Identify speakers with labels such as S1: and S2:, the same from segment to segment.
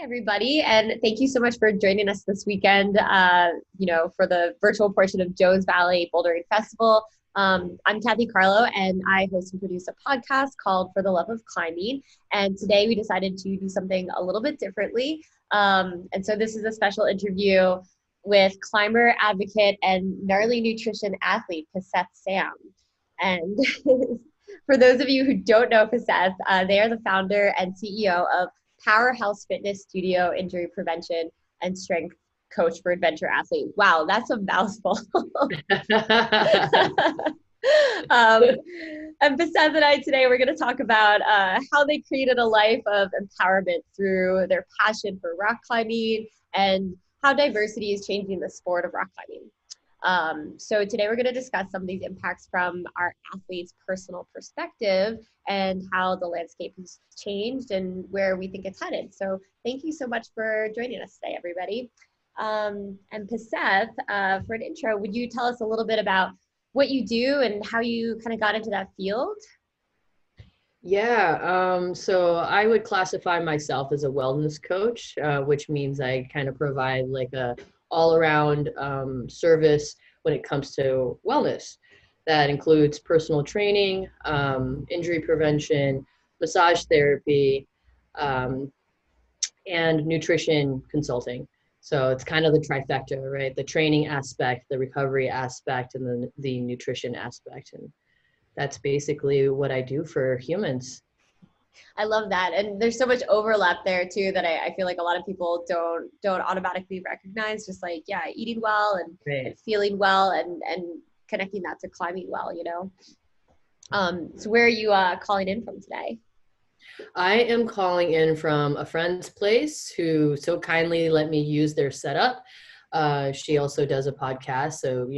S1: Hi, everybody, and thank you so much for joining us this weekend, for the virtual portion of Joe's Valley Bouldering Festival. I'm Kathy Karlo, and I host and produce a podcast called For the Love of Climbing. And today we decided to do something a little bit differently. And so this is a special interview with climber, advocate, and gnarly nutrition athlete, Piseth Sam. And for those of you who don't know Piseth, they are the founder and CEO of Powerhouse Fitness Studio, injury prevention and strength coach for adventure athletes. Wow, that's a mouthful. And Piseth and I today, we're going to talk about how they created a life of empowerment through their passion for rock climbing and how diversity is changing the sport of rock climbing. So today we're going to discuss some of these impacts from our athletes' personal perspective and how the landscape has changed and where we think it's headed. So thank you so much for joining us today, everybody. And Piseth, for an intro, would you tell us a little bit about what you do and how you kind of got into that field?
S2: Yeah, so I would classify myself as a wellness coach, which means I kind of provide like a all-around service when it comes to wellness. That includes personal training, injury prevention, massage therapy, and nutrition consulting. So it's kind of the trifecta, right? The training aspect, the recovery aspect, and then the nutrition aspect. And that's basically what I do for humans.
S1: I love that. And there's so much overlap there too that I feel like a lot of people don't automatically recognize, just like, yeah, eating well and feeling well and connecting that to climbing well, you know? So where are you calling in from today?
S2: I am calling in from a friend's place who so kindly let me use their setup. She also does a podcast, so,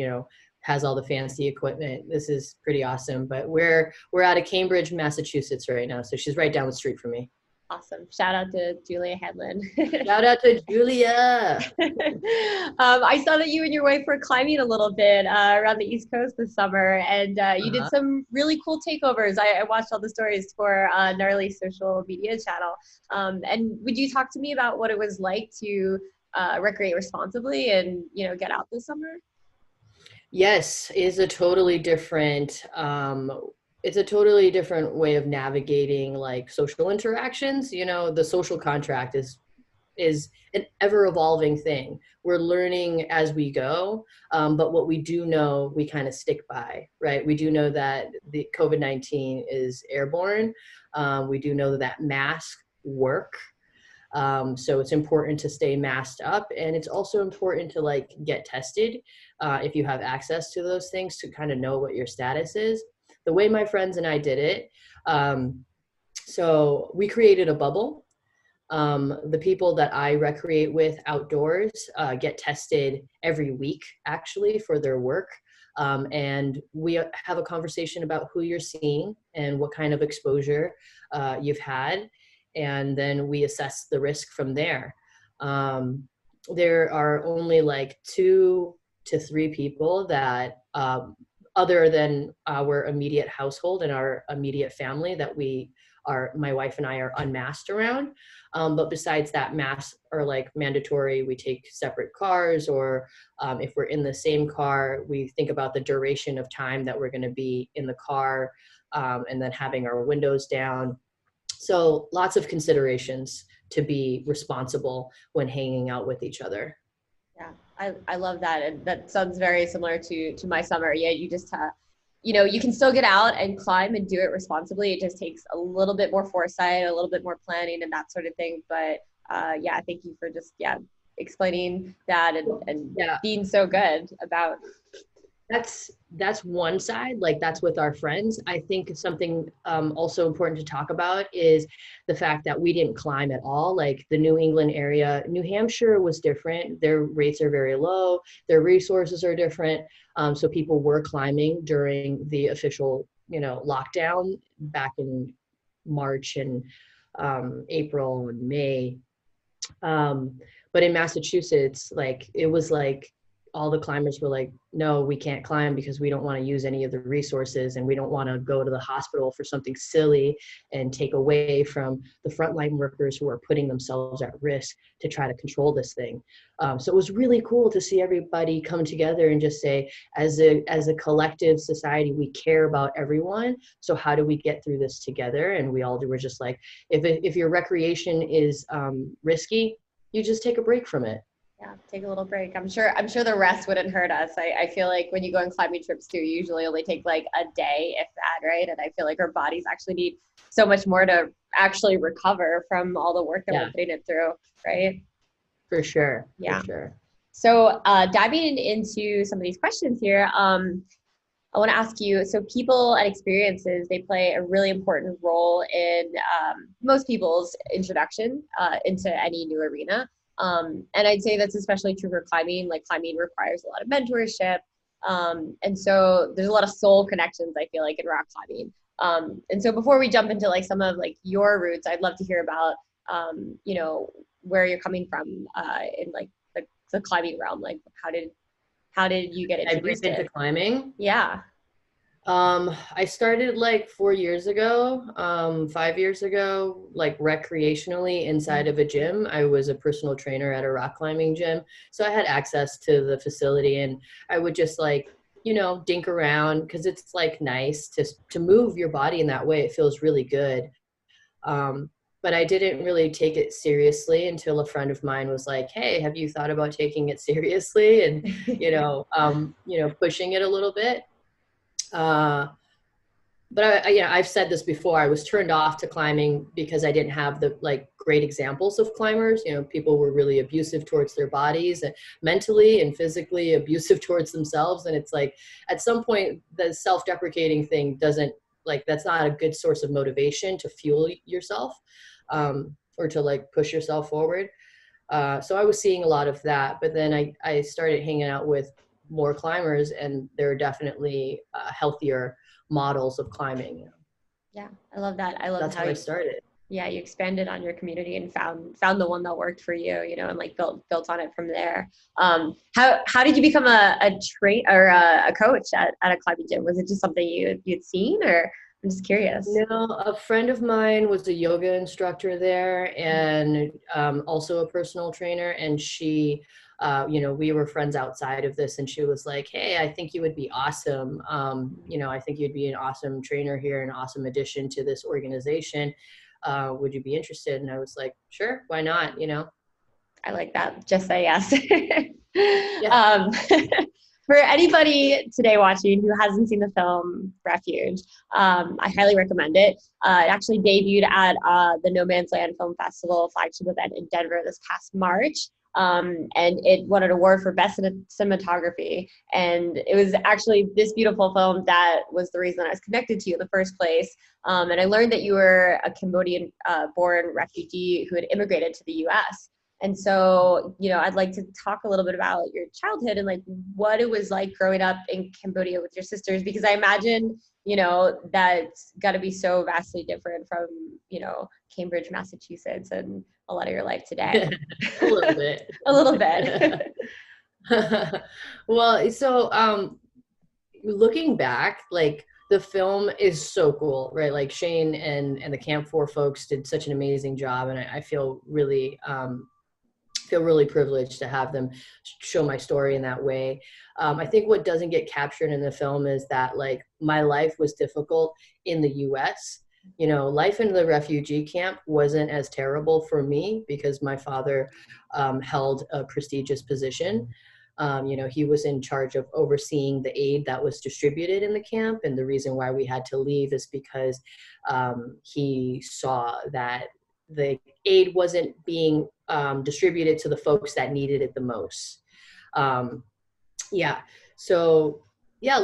S2: has all the fancy equipment. This is pretty awesome. But we're out of Cambridge, Massachusetts right now. So she's right down the street from me.
S1: Awesome. Shout out to Julia Hedlund.
S2: Shout out to Julia.
S1: I saw that you and your wife were climbing a little bit around the East Coast this summer, and you did some really cool takeovers. I watched all the stories for Gnarly social media channel. And would you talk to me about what it was like to recreate responsibly and, get out this summer?
S2: Yes, it's a totally different way of navigating like social interactions. The social contract is an ever evolving thing. We're learning as we go, but what we do know, we kind of stick by, right? We do know that the COVID-19 is airborne. We do know that masks work. So it's important to stay masked up, and it's also important to like get tested if you have access to those things to kind of know what your status is. The way my friends and I did it, so we created a bubble. The people that I recreate with outdoors get tested every week actually for their work. And we have a conversation about who you're seeing and what kind of exposure you've had. And then we assess the risk from there. There are only like 2 to 3 people that, other than our immediate household and our immediate family, that my wife and I are unmasked around. But besides that, masks are like mandatory. We take separate cars, or if we're in the same car, we think about the duration of time that we're going to be in the car, and then having our windows down. So lots of considerations to be responsible when hanging out with each other.
S1: Yeah, I love that. And that sounds very similar to my summer. Yeah, you just, you can still get out and climb and do it responsibly. It just takes a little bit more foresight, a little bit more planning and that sort of thing. But yeah, thank you for just, explaining that and being so good about.
S2: That's one side, like that's with our friends. I think something also important to talk about is the fact that we didn't climb at all. Like the New England area, New Hampshire was different. Their rates are very low. Their resources are different. So people were climbing during the official, lockdown back in March and April and May. But in Massachusetts, like it was like all the climbers were like, no, we can't climb because we don't want to use any of the resources, and we don't want to go to the hospital for something silly and take away from the frontline workers who are putting themselves at risk to try to control this thing. So it was really cool to see everybody come together and just say, as a collective society, we care about everyone. So how do we get through this together? And we all were just like, if your recreation is risky, you just take a break from it.
S1: Yeah, take a little break. I'm sure the rest wouldn't hurt us. I feel like when you go on climbing trips too, you usually only take like a day, if that, right? And I feel like our bodies actually need so much more to actually recover from all the work that we're putting it through, right?
S2: For sure.
S1: Yeah.
S2: For sure.
S1: So diving into some of these questions here, I want to ask you, so people and experiences, they play a really important role in most people's introduction into any new arena. And I'd say that's especially true for climbing. Like climbing requires a lot of mentorship. And so there's a lot of soul connections, I feel like, in rock climbing. And so before we jump into like some of like your roots, I'd love to hear about, you know, where you're coming from in like the climbing realm. Like how did you get introduced
S2: into climbing?
S1: Yeah.
S2: I started like 4 years ago, 5 years ago, like recreationally inside of a gym. I was a personal trainer at a rock climbing gym. So I had access to the facility, and I would just like, you know, dink around because it's like nice to move your body in that way. It feels really good. But I didn't really take it seriously until a friend of mine was like, hey, have you thought about taking it seriously? And, pushing it a little bit. But I've said this before. I was turned off to climbing because I didn't have the like great examples of climbers. You know, people were really abusive towards their bodies, and mentally and physically abusive towards themselves. And it's like, at some point, the self-deprecating thing doesn't, like, that's not a good source of motivation to fuel yourself, or to like push yourself forward. So I was seeing a lot of that, but then I started hanging out with more climbers, and there are definitely healthier models of climbing. You know?
S1: Yeah, I love that. I love
S2: that's how I started.
S1: Yeah, you expanded on your community and found the one that worked for you, you know, and like built on it from there. How did you become a train or a coach at a climbing gym? Was it just something you'd seen, or I'm just curious?
S2: No, a friend of mine was a yoga instructor there, and also a personal trainer, and she, we were friends outside of this, and she was like, hey, I think you would be awesome. I think you'd be an awesome trainer here, an awesome addition to this organization. Would you be interested? And I was like, sure, why not? You know?
S1: I like that. Just say yes.
S2: Yeah.
S1: For anybody today watching who hasn't seen the film Refuge, I highly recommend it. It actually debuted at the No Man's Land Film Festival flagship event in Denver this past March. And it won an award for Best Cinematography. And it was actually this beautiful film that was the reason I was connected to you in the first place. And I learned that you were a Cambodian born refugee who had immigrated to the US. And so, I'd like to talk a little bit about your childhood and like what it was like growing up in Cambodia with your sisters, because I imagine, that's got to be so vastly different from, Cambridge, Massachusetts, and a lot of your life today.
S2: A little bit.
S1: A little bit.
S2: Well, so looking back, like the film is so cool, right? Like Shane and the Camp 4 folks did such an amazing job, and I feel really privileged to have them show my story in that way. I think what doesn't get captured in the film is that like my life was difficult in the US. Life in the refugee camp wasn't as terrible for me because my father held a prestigious position. He was in charge of overseeing the aid that was distributed in the camp. And the reason why we had to leave is because he saw that the aid wasn't being distributed to the folks that needed it the most.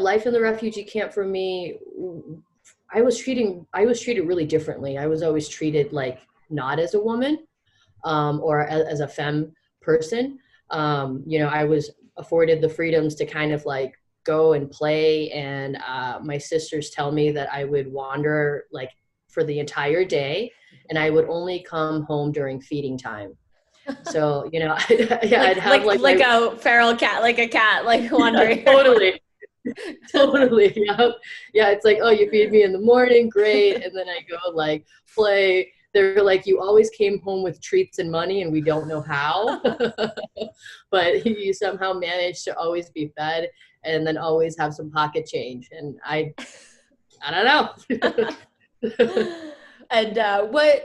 S2: Life in the refugee camp for me, I was treated really differently. I was always treated like not as a woman or as a femme person. I was afforded the freedoms to kind of like go and play, and my sisters tell me that I would wander like for the entire day, and I would only come home during feeding time. So, you know, yeah, I'd
S1: Like
S2: have like my,
S1: a feral cat, like a cat, like
S2: yeah,
S1: wandering around.
S2: totally, totally. Yeah. Yeah. It's like, oh, you feed me in the morning. Great. And then I go like play. They're like, you always came home with treats and money and we don't know how, but you somehow managed to always be fed and then always have some pocket change. And I don't know.
S1: And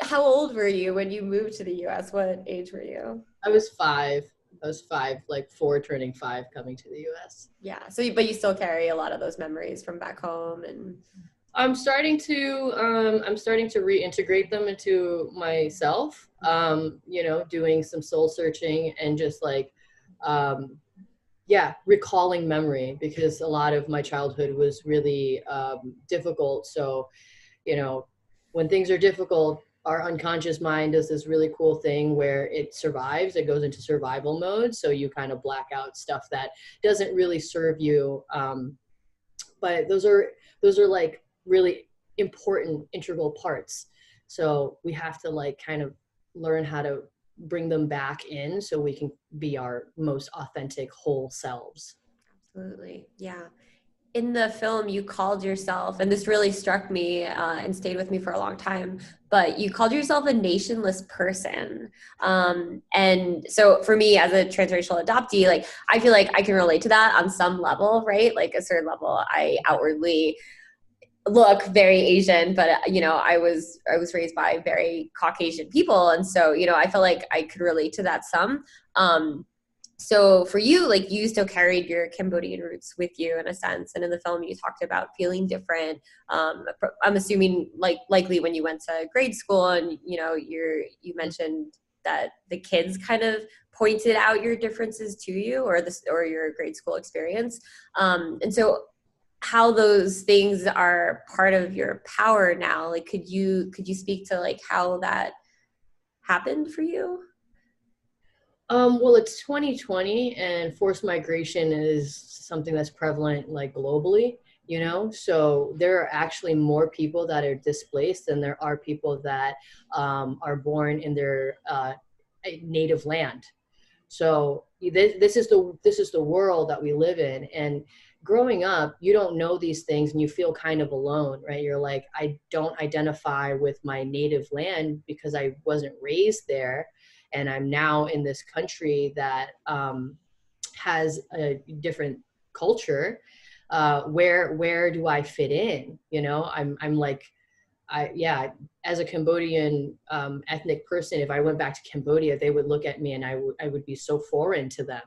S1: how old were you when you moved to the US? What age were you?
S2: I was 5. I was 5, like 4 turning 5 coming to the US.
S1: Yeah. So, but you still carry a lot of those memories from back home and
S2: I'm starting to reintegrate them into myself. You know, doing some soul searching and just like yeah, recalling memory because a lot of my childhood was really difficult. So, you know, when things are difficult, our unconscious mind does this really cool thing where it survives, it goes into survival mode. So you kind of black out stuff that doesn't really serve you. But those are like really important integral parts. So we have to like kind of learn how to bring them back in so we can be our most authentic whole selves.
S1: absolutely. Yeah. In the film, you called yourself, and this really struck me and stayed with me for a long time, but you called yourself a nationless person. And so for me, as a transracial adoptee, like, I feel like I can relate to that on some level, right? Like a certain level, I outwardly look very Asian, but I was raised by very Caucasian people. And so, I felt like I could relate to that some. So for you, like you still carried your Cambodian roots with you in a sense. And in the film, you talked about feeling different. I'm assuming likely when you went to grade school and, you mentioned that the kids kind of pointed out your differences to you or your grade school experience. And so how those things are part of your power now, like, could you speak to like how that happened for you?
S2: Well, it's 2020 and forced migration is something that's prevalent like globally, you know? So there are actually more people that are displaced than there are people that are born in their native land. So this is the world that we live in. And growing up, you don't know these things and you feel kind of alone, right? You're like, I don't identify with my native land because I wasn't raised there. And I'm now in this country that has a different culture. Where do I fit in? You know, I'm like, yeah, as a Cambodian ethnic person, if I went back to Cambodia, they would look at me and I would be so foreign to them,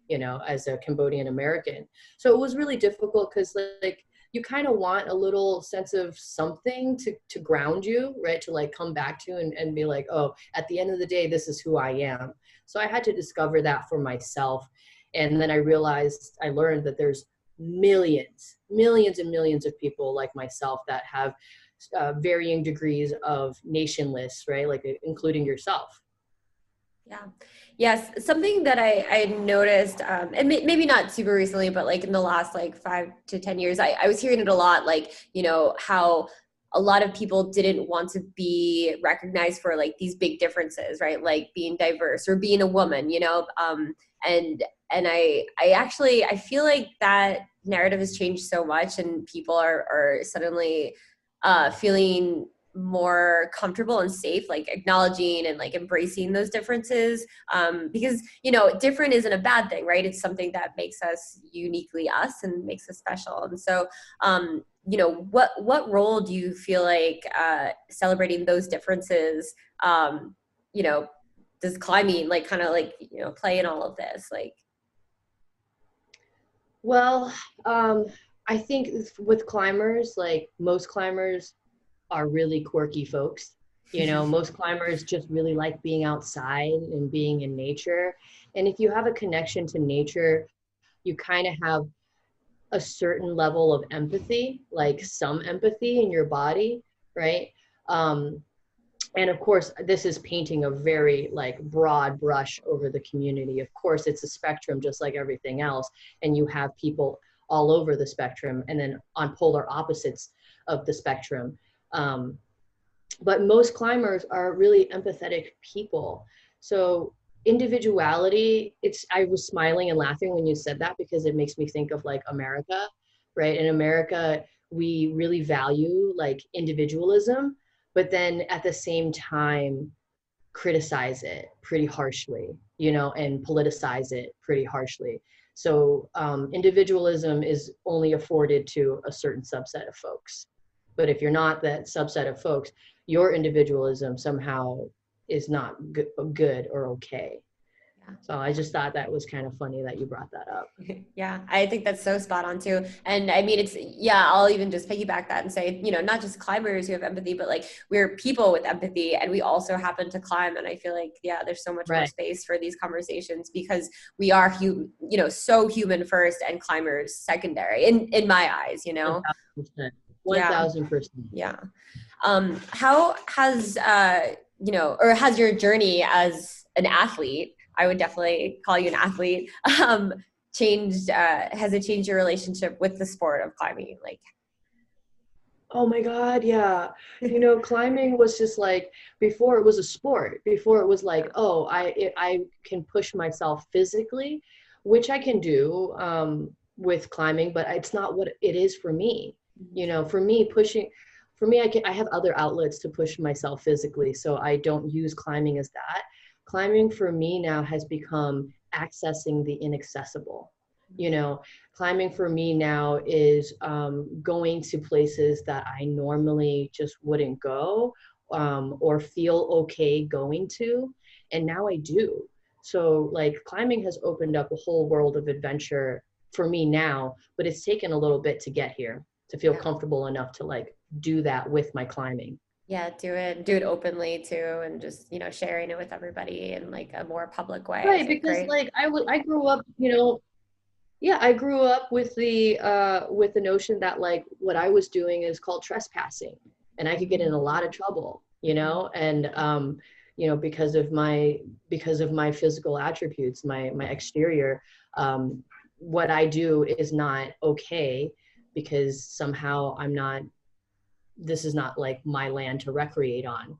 S2: you know, as a Cambodian American. So it was really difficult because like you kind of want a little sense of something to ground you, right? To like come back to and be like, oh, at the end of the day, this is who I am. So I had to discover that for myself. And then I learned that there's millions and millions of people like myself that have varying degrees of nationless, right? Like including yourself.
S1: Yeah. Yes. Something that I noticed, and maybe not super recently, but like in the last like 5 to 10 years, I was hearing it a lot, like, how a lot of people didn't want to be recognized for like these big differences, right? Like being diverse or being a woman, and, I feel like that narrative has changed so much and people are suddenly feeling more comfortable and safe, like acknowledging and like embracing those differences, because different isn't a bad thing, right? It's something that makes us uniquely us and makes us special. And so what role do you feel like celebrating those differences, you know does climbing like kind of like play in all of this, like?
S2: Well, I think with climbers, like most climbers are really quirky folks. You know, most climbers just really like being outside and being in nature. And if you have a connection to nature, you kind of have a certain level of empathy, like some empathy in your body, right? Um, and of course, this is painting a very like broad brush over the community. Of course, it's a spectrum just like everything else. And you have people all over the spectrum and then on polar opposites of the spectrum. Um, but most climbers are really empathetic people. So individuality, I was smiling and laughing when you said that because it makes me think of like America, right? In America, we really value like individualism, but then at the same time criticize it pretty harshly, and politicize it pretty harshly. So individualism is only afforded to a certain subset of folks. But if you're not that subset of folks, your individualism somehow is not good or okay. So I just thought that was kind of funny that you brought that up.
S1: Yeah, I think that's so spot on too. And I mean, I'll even just piggyback that and say, not just climbers who have empathy, but like we're people with empathy and we also happen to climb. And I feel like, there's so much more space for these conversations because we are, so human first and climbers secondary in my eyes,
S2: 1000%.
S1: Yeah. How has, or has your journey as an athlete, I would definitely call you an athlete, changed, has it changed your relationship with the sport of climbing? Like,
S2: oh my God, yeah. Climbing was just like, before it was a sport, before it was like, oh, I can push myself physically, which I can do with climbing, but it's not what it is for me. For me, I have other outlets to push myself physically, so I don't use climbing as that. Climbing for me now has become accessing the inaccessible. Climbing for me now is going to places that I normally just wouldn't go or feel okay going to. And now I do. So like climbing has opened up a whole world of adventure for me now, but it's taken a little bit to get here, to feel comfortable enough to like do that with my climbing.
S1: Yeah, do it openly too, and just sharing it with everybody in like a more public way.
S2: Right, because like I grew up, I grew up with the notion that like what I was doing is called trespassing, and I could get in a lot of trouble, and because of my physical attributes, my exterior, what I do is not okay because somehow this is not like my land to recreate on,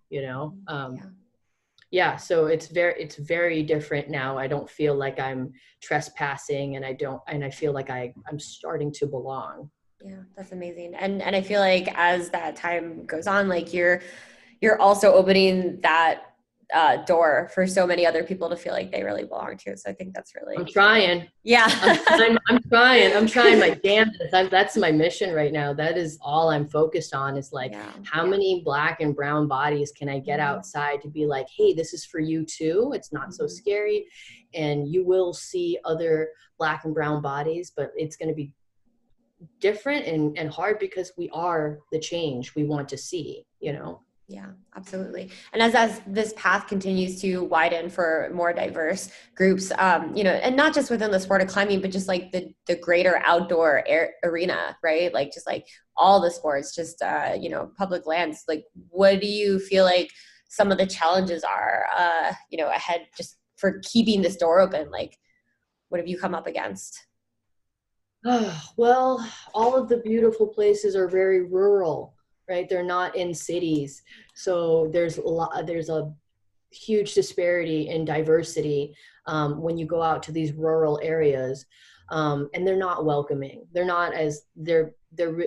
S2: so it's very different now. I don't feel like I'm trespassing, and I feel like I'm starting to belong.
S1: Yeah, that's amazing. And I feel like as that time goes on, like you're also opening that door for so many other people to feel like they really belong to. So I think that's really,
S2: I'm trying.
S1: Yeah.
S2: I'm trying my damnedest. That's my mission right now. That is all I'm focused on, is like, how many Black and brown bodies can I get outside to be like, hey, this is for you too. It's not so scary. And you will see other Black and brown bodies, but it's going to be different and hard because we are the change we want to see,
S1: Yeah, absolutely. And as this path continues to widen for more diverse groups, and not just within the sport of climbing, but just like the greater outdoor arena, right? Like just like all the sports, just, public lands, like what do you feel like some of the challenges are, ahead just for keeping this door open? Like, what have you come up against?
S2: Oh, well, all of the beautiful places are very rural, right? They're not in cities. So there's a huge disparity in diversity when you go out to these rural areas, and they're not welcoming. They're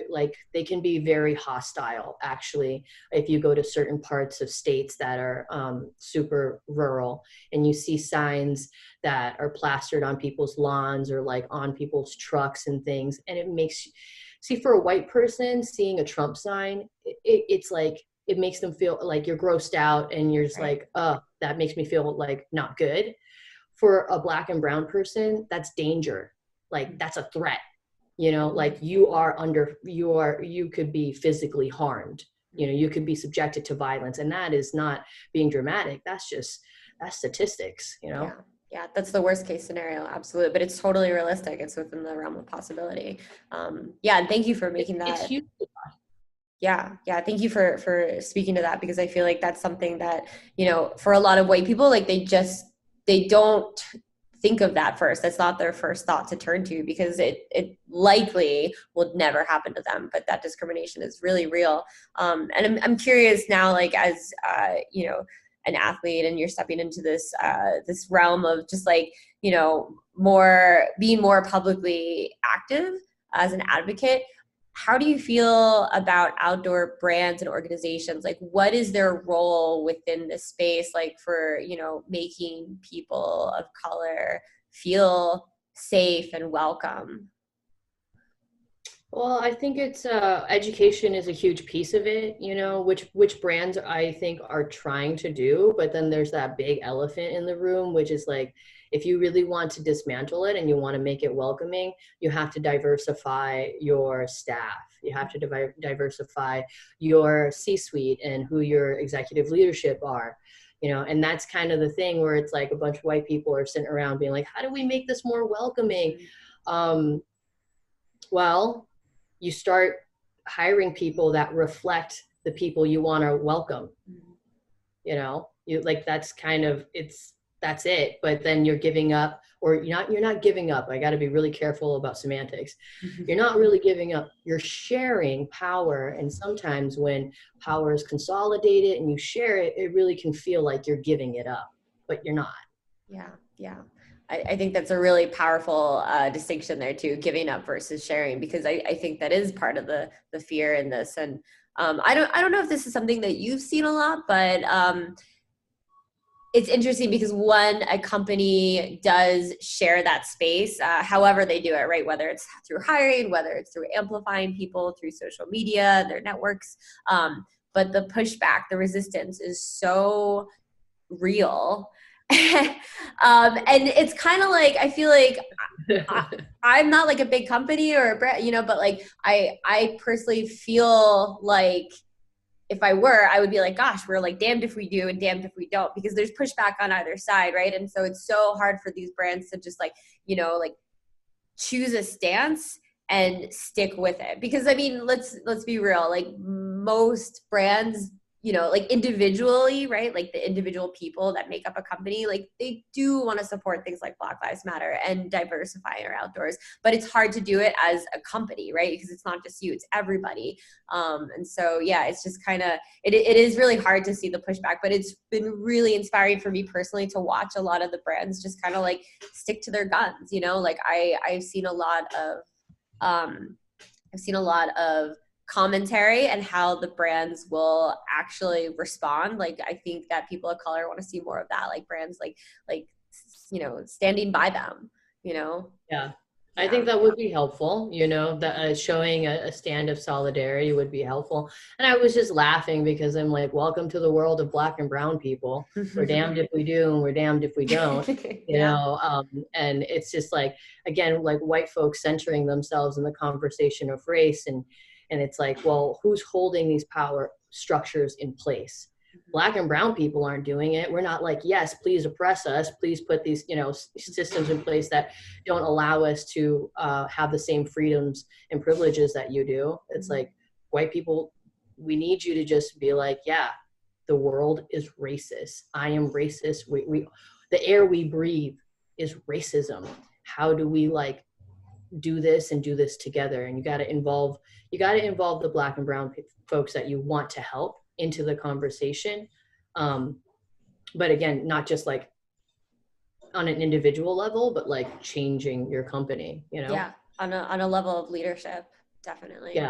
S2: like, they can be very hostile, actually, if you go to certain parts of states that are super rural, and you see signs that are plastered on people's lawns or like on people's trucks and things, and it makes, see, for a white person, seeing a Trump sign, it's like, it makes them feel like you're grossed out, and you're just like, that makes me feel like not good. For a Black and brown person, that's danger. Like, that's a threat, like you could be physically harmed, you could be subjected to violence. And that is not being dramatic. That's statistics,
S1: Yeah, that's the worst case scenario. Absolutely. But it's totally realistic. It's within the realm of possibility. And thank you for making that.
S2: It's huge.
S1: Yeah. Thank you for speaking to that, because I feel like that's something that, for a lot of white people, like they don't think of that first. That's not their first thought to turn to, because it likely will never happen to them. But that discrimination is really real. And I'm curious now, like, as, an athlete and you're stepping into this this realm of just like, you know, more being more publicly active as an advocate, how do you feel about outdoor brands and organizations? Like, what is their role within this space, like for, you know, making people of color feel safe and welcome?
S2: Well, I think it's education is a huge piece of it, you know, which brands I think are trying to do, but then there's that big elephant in the room, which is like, if you really want to dismantle it and you want to make it welcoming, you have to diversify your staff. You have to diversify your C-suite and who your executive leadership are. You know, and that's kind of the thing where it's like a bunch of white people are sitting around being like, how do we make this more welcoming? Well, you start hiring people that reflect the people you want to welcome. You know, you like, that's kind of, that's it. But then you're giving up, or you're not giving up. I got to be really careful about semantics. You're not really giving up. You're sharing power. And sometimes when power is consolidated and you share it, it really can feel like you're giving it up, but you're not.
S1: Yeah. Yeah. I think that's a really powerful distinction there too, giving up versus sharing, because I think that is part of the fear in this. And I don't know if this is something that you've seen a lot, but it's interesting because a company does share that space, however they do it, right? Whether it's through hiring, whether it's through amplifying people through social media, their networks. But the pushback, the resistance is so real. And it's kind of like, I feel like I'm not like a big company or a brand, you know, but like I personally feel like if I were, I would be like, gosh, we're like damned if we do and damned if we don't, because there's pushback on either side, right? And so it's so hard for these brands to just like, you know, like choose a stance and stick with it. Because I mean, let's be real, like most brands, you know, like individually, right? Like the individual people that make up a company, like they do want to support things like Black Lives Matter and diversify our outdoors, but it's hard to do it as a company, right? Because it's not just you, it's everybody. And so, yeah, it's just kind of, it is really hard to see the pushback, but it's been really inspiring for me personally to watch a lot of the brands just kind of like stick to their guns, you know, like I've seen a lot of commentary and how the brands will actually respond. Like I think that people of color want to see more of that, like brands like you know, standing by them, you know.
S2: Yeah, I think that would be helpful, you know, that showing a stand of solidarity would be helpful. And I was just laughing because I'm like, welcome to the world of Black and brown people. We're damned if we do and we're damned if we don't, you know. And it's just like, again, like white folks centering themselves in the conversation of race, and it's like, well, who's holding these power structures in place? Black and brown people aren't doing it. We're not like, yes, please oppress us. Please put these, you know, systems in place that don't allow us to have the same freedoms and privileges that you do. It's like, white people, we need you to just be like, yeah, the world is racist. I am racist. We the air we breathe is racism. How do we like do this and do this together? And you got to involve the Black and brown folks that you want to help into the conversation. But again, not just like on an individual level, but like changing your company, you know?
S1: Yeah, on a level of leadership, definitely.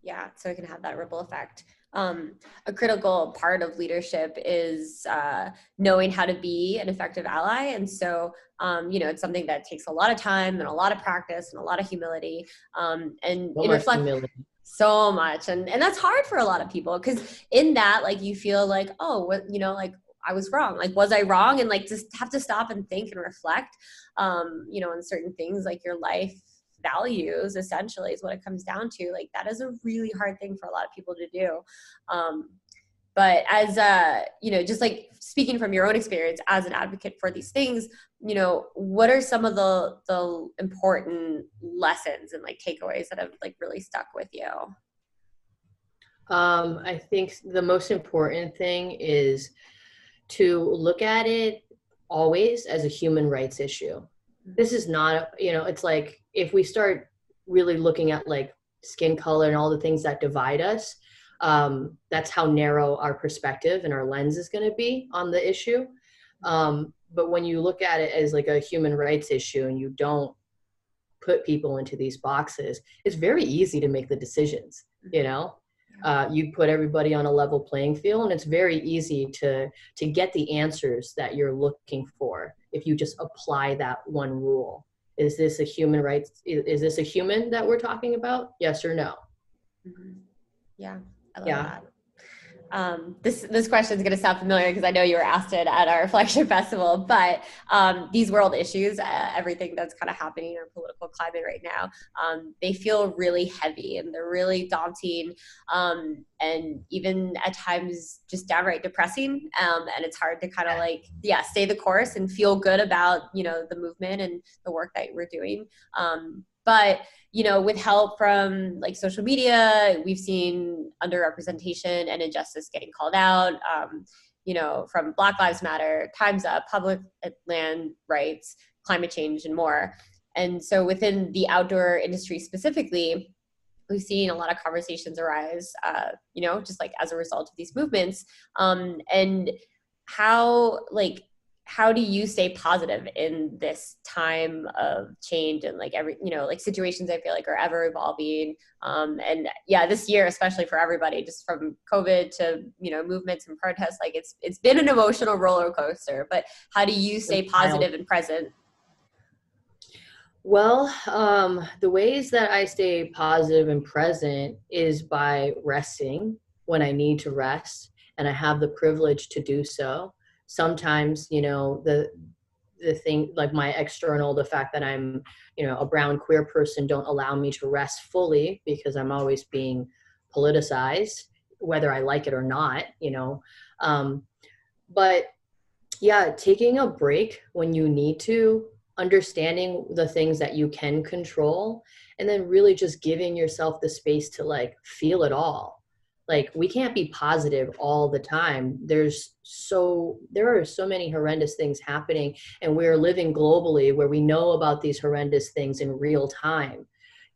S2: Yeah,
S1: so it can have that ripple effect. A critical part of leadership is knowing how to be an effective ally. And so, you know, it's something that takes a lot of time and a lot of practice and a lot of humility. And it reflects so much. And that's hard for a lot of people, because in that, like, you feel like, oh, what, you know, like I was wrong. Like, was I wrong? And like, just have to stop and think and reflect, you know, on certain things, like your life values essentially is what it comes down to. Like, that is a really hard thing for a lot of people to do. But as you know, just like speaking from your own experience as an advocate for these things, you know, what are some of the important lessons and like takeaways that have like really stuck with you?
S2: I think the most important thing is to look at it always as a human rights issue. This is not, you know, it's like if we start really looking at like skin color and all the things that divide us, That's how narrow our perspective and our lens is going to be on the issue. But when you look at it as like a human rights issue and you don't put people into these boxes, it's very easy to make the decisions, you know? You put everybody on a level playing field, and it's very easy to get the answers that you're looking for if you just apply that one rule. Is this a human rights? Is this a human that we're talking about? Yes or no?
S1: Mm-hmm. Yeah, I love that. This question is going to sound familiar because I know you were asked it at our flagship festival, but these world issues, everything that's kind of happening in our political climate right now, they feel really heavy and they're really daunting, and even at times just downright depressing. And it's hard to kind of like, stay the course and feel good about, the movement and the work that we're doing. But with help from like social media, we've seen underrepresentation and injustice getting called out, from Black Lives Matter, Time's Up, public land rights, climate change, and more. And so within the outdoor industry specifically, we've seen a lot of conversations arise, just like as a result of these movements. And how do you stay positive in this time of change and like situations I feel like are ever evolving? This year, especially for everybody, just from COVID to, movements and protests, like it's been an emotional roller coaster, but how do you stay positive and present?
S2: Well, the ways that I stay positive and present is by resting when I need to rest, and I have the privilege to do so. Sometimes, the thing like my external, the fact that I'm, a brown queer person don't allow me to rest fully because I'm always being politicized, whether I like it or not, but yeah, taking a break when you need to, understanding the things that you can control, and then really just giving yourself the space to like feel it all. Like we can't be positive all the time. There are so many horrendous things happening, and we're living globally where we know about these horrendous things in real time,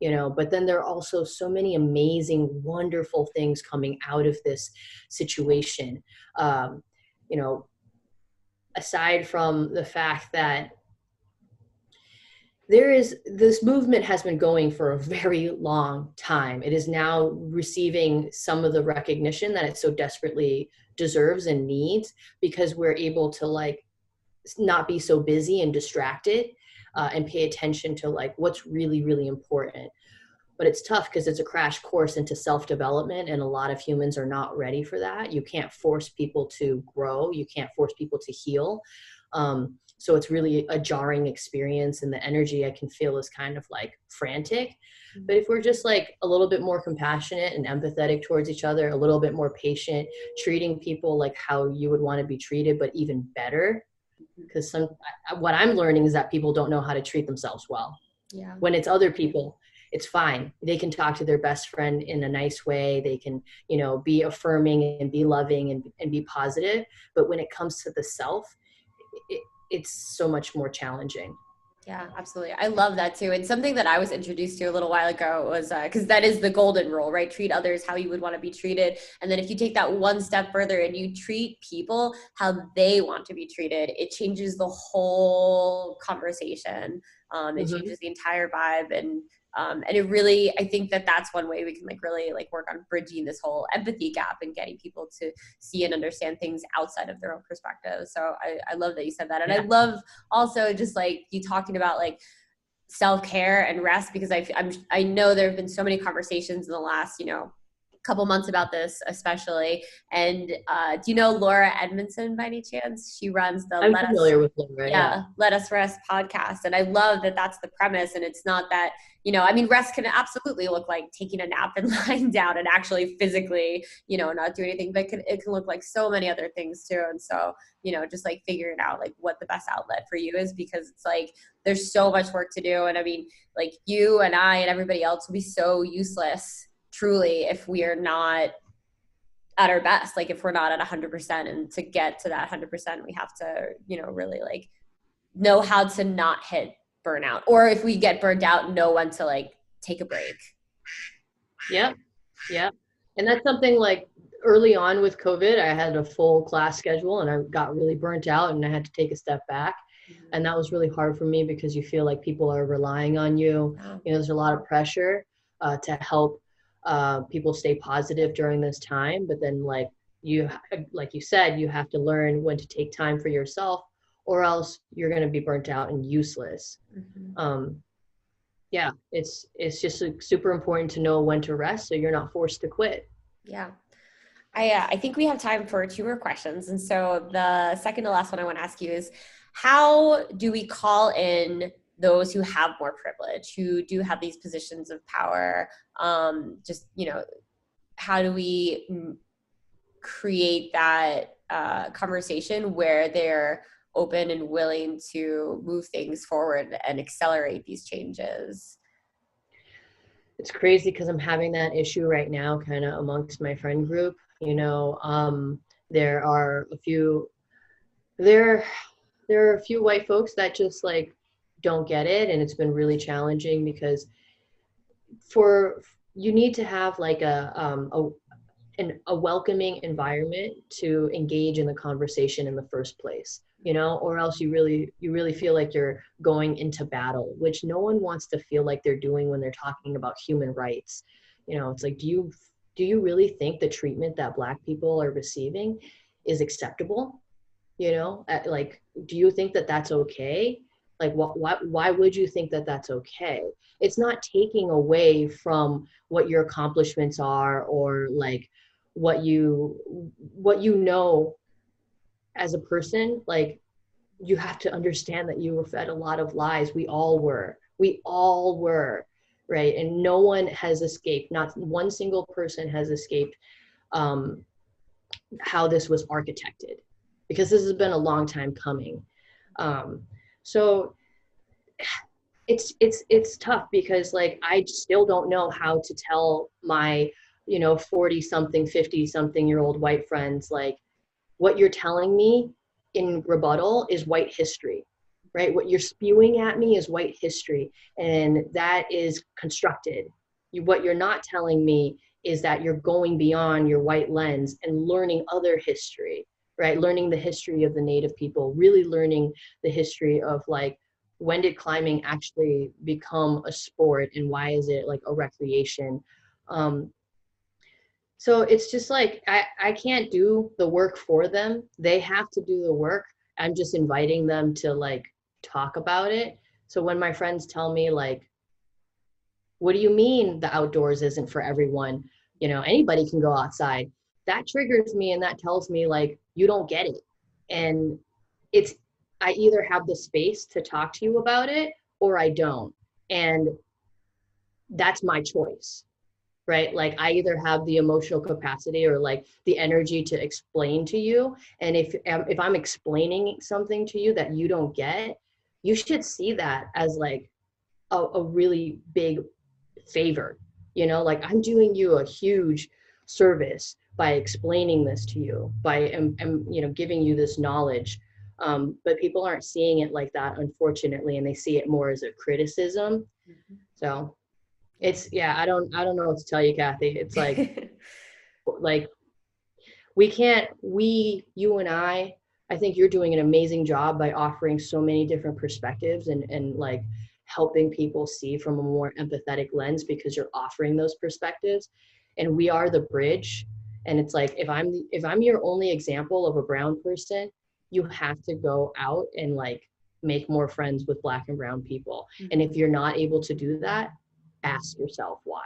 S2: but then there are also so many amazing, wonderful things coming out of this situation. Aside from the fact that this movement has been going for a very long time. It is now receiving some of the recognition that it so desperately deserves and needs, because we're able to like not be so busy and distracted, and pay attention to like what's really, really important. But it's tough because it's a crash course into self-development, and a lot of humans are not ready for that. You can't force people to grow. You can't force people to heal. So it's really a jarring experience, and the energy I can feel is kind of like frantic. But if we're just like a little bit more compassionate and empathetic towards each other, a little bit more patient, treating people like how you would want to be treated, but even better, because what I'm learning is that people don't know how to treat themselves well.
S1: Yeah.
S2: When it's other people, it's fine. They can talk to their best friend in a nice way. They can, be affirming and be loving and be positive. But when it comes to the self, it's so much more challenging.
S1: Yeah, absolutely. I love that too. And something that I was introduced to a little while ago was, because that is the golden rule, right? Treat others how you would want to be treated. And then if you take that one step further and you treat people how they want to be treated, it changes the whole conversation. It changes the entire vibe. And it really, I think that's one way we can like really like work on bridging this whole empathy gap and getting people to see and understand things outside of their own perspective. So I love that you said that. And I love also just like you talking about like self-care and rest, because I know there have been so many conversations in the last, couple months about this especially. And do you know Laura Edmondson by any chance? She runs the
S2: I'm familiar with Laura.
S1: Let Us Rest podcast. And I love that that's the premise. And it's not that, rest can absolutely look like taking a nap and lying down and actually physically, not do anything, but it can look like so many other things too. And so, just like figuring out like what the best outlet for you is, because it's like, there's so much work to do. And like you and I and everybody else will be so useless truly if we are not at our best, like if we're not at 100%. And to get to that 100%, we have to, really like know how to not hit burnout, or if we get burned out, know when to like take a break.
S2: Yep. And that's something like early on with COVID, I had a full class schedule and I got really burnt out and I had to take a step back. And that was really hard for me because you feel like people are relying on you. You know, there's a lot of pressure to help people stay positive during this time. But then like you said, you have to learn when to take time for yourself or else you're going to be burnt out and useless. Yeah, it's just super important to know when to rest so you're not forced to quit.
S1: Yeah. I think we have time for two more questions. And so the second to last one I want to ask you is, how do we call in those who have more privilege, who do have these positions of power? Just, you know, how do we create that conversation where they're open and willing to move things forward and accelerate these changes?
S2: It's crazy because I'm having that issue right now kind of amongst my friend group. You know, there are a few there there are a few white folks that just like don't get it, and it's been really challenging because for you need to have like a welcoming environment to engage in the conversation in the first place, you know, or else you really feel like you're going into battle, which no one wants to feel like they're doing when they're talking about human rights. You know, it's like, do you really think the treatment that Black people are receiving is acceptable? You know, like, do you think that that's okay? Like, why would you think that that's okay? It's not taking away from what your accomplishments are, or like what you know as a person. Like, you have to understand that you were fed a lot of lies. We all were, right? And no one has escaped. Not one single person has escaped um, how this was architected, because this has been a long time coming. So it's tough because like I still don't know how to tell my 40 something 50 something year old white friends, like, what you're telling me in rebuttal is white history, right? What you're spewing at me is white history, and that is constructed. What you're not telling me is that you're going beyond your white lens and learning other history, right? Learning the history of the Native people, really learning the history of like, when did climbing actually become a sport and why is it like a recreation? So it's just like, I can't do the work for them. They have to do the work. I'm just inviting them to like talk about it. So when my friends tell me like, what do you mean the outdoors isn't for everyone? You know, anybody can go outside. That triggers me and that tells me like, you don't get it. And it's, I either have the space to talk to you about it or I don't. And that's my choice, right? Like, I either have the emotional capacity or like the energy to explain to you. And if I'm explaining something to you that you don't get, you should see that as like a really big favor. You know, like, I'm doing you a huge service by explaining this to you, by giving you this knowledge. But people aren't seeing it like that, unfortunately, and they see it more as a criticism. So it's, yeah, I don't know what to tell you, Kathy. It's like you and I think you're doing an amazing job by offering so many different perspectives and like helping people see from a more empathetic lens, because you're offering those perspectives, and we are the bridge. And it's like, if I'm your only example of a brown person, you have to go out and like make more friends with Black and brown people. And if you're not able to do that, ask yourself why.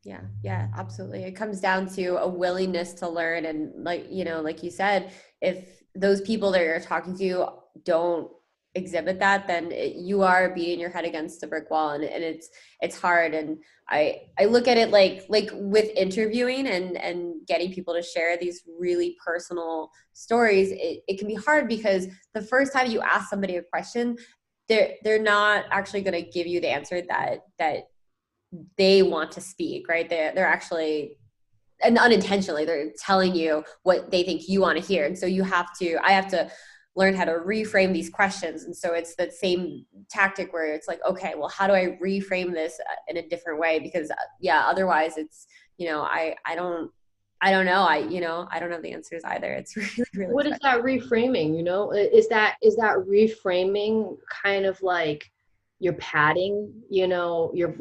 S1: Yeah, absolutely. It comes down to a willingness to learn. And like you said, if those people that you're talking to don't exhibit that, then you are beating your head against a brick wall, and it's hard. And I look at it like with interviewing and getting people to share these really personal stories, it can be hard because the first time you ask somebody a question, they're not actually going to give you the answer that they want to speak, right? They're actually, and unintentionally, they're telling you what they think you want to hear. And so I have to learn how to reframe these questions. And so it's that same tactic where it's like, okay, well, how do I reframe this in a different way? Because otherwise it's, I don't know. I don't have the answers either. It's really, really
S2: What is that reframing? Is that reframing kind of like you're padding, you're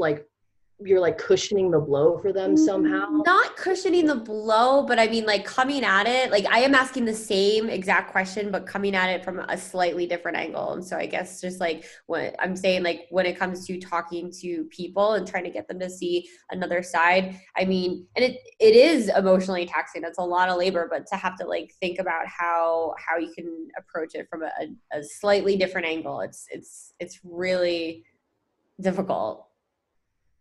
S2: like cushioning the blow for them somehow?
S1: not cushioning the blow, but I mean, like coming at it, like I am asking the same exact question, but coming at it from a slightly different angle. And so I guess just like what I'm saying, like when it comes to talking to people and trying to get them to see another side, I mean, and it is emotionally taxing. It's a lot of labor, but to have to like think about how you can approach it from a slightly different angle, it's really difficult.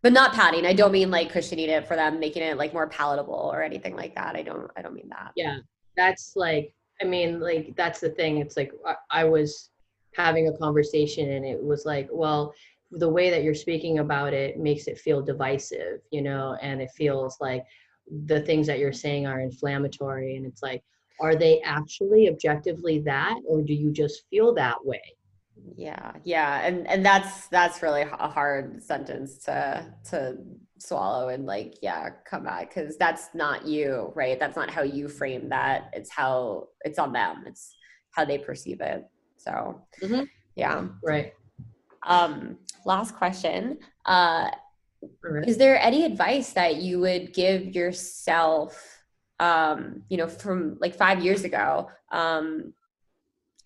S1: But not padding. I don't mean like cushioning it for them, making it like more palatable or anything like that. I don't mean that.
S2: Yeah, that's like, I mean, like, that's the thing. It's like, I was having a conversation and it was like, well, the way that you're speaking about it makes it feel divisive, and it feels like the things that you're saying are inflammatory. And it's like, are they actually objectively that, or do you just feel that way?
S1: Yeah. And that's really a hard sentence to swallow and like, yeah, come back. Cause that's not you, right? That's not how you frame that. It's how it's on them. It's how they perceive it. So
S2: Mm-hmm.
S1: yeah.
S2: Right.
S1: Last question.
S2: Right.
S1: Is there any advice that you would give yourself, from like 5 years ago,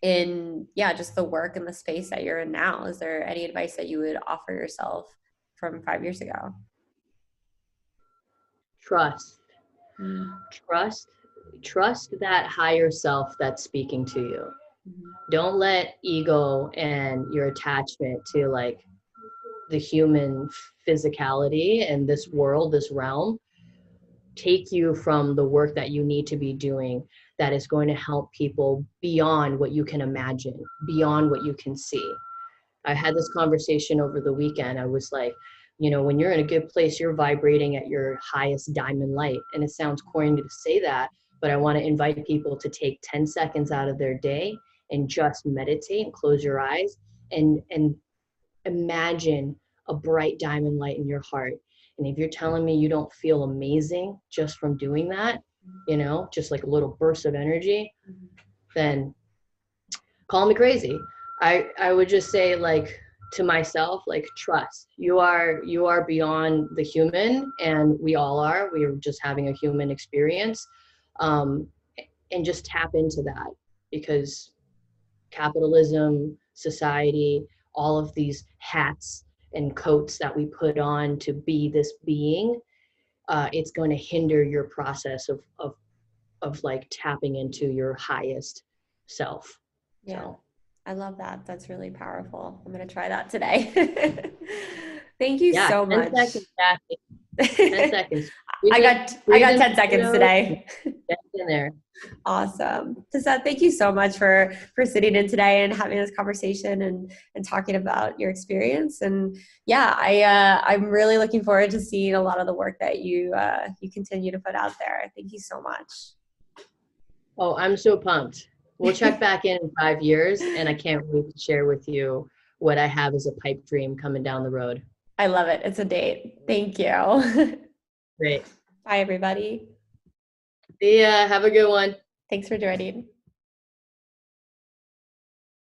S1: in just the work and the space that you're in now? Is there any advice that you would offer yourself from 5 years ago?
S2: Trust.
S1: Mm-hmm.
S2: Trust that higher self that's speaking to you. Don't let ego and your attachment to like the human physicality and this world, this realm, take you from the work that you need to be doing, that is going to help people beyond what you can imagine, beyond what you can see. I had this conversation over the weekend. I was like, when you're in a good place, you're vibrating at your highest diamond light. And it sounds corny to say that, but I want to invite people to take 10 seconds out of their day and just meditate and close your eyes and imagine a bright diamond light in your heart. And if you're telling me you don't feel amazing just from doing that, just like a little burst of energy, then call me crazy. I would just say, like, to myself, like, trust. You are beyond the human, and we all are. We are just having a human experience. And just tap into that, because capitalism, society, all of these hats and coats that we put on to be this being, it's going to hinder your process of like tapping into your highest self.
S1: Yeah.
S2: So
S1: I love that. That's really powerful. I'm going to try that today. Thank you so
S2: 10
S1: much.
S2: seconds, Kathy. 10 seconds.
S1: I got 10 seconds today.
S2: Get in there.
S1: Awesome. Piseth, thank you so much for sitting in today and having this conversation and talking about your experience. And yeah, I'm really looking forward to seeing a lot of the work that you continue to put out there. Thank you so much.
S2: Oh, I'm so pumped. We'll check back in 5 years, and I can't wait to share with you what I have as a pipe dream coming down the road.
S1: I love it. It's a date. Thank you.
S2: Great.
S1: Bye, everybody.
S2: See ya. Have a good one.
S1: Thanks for joining.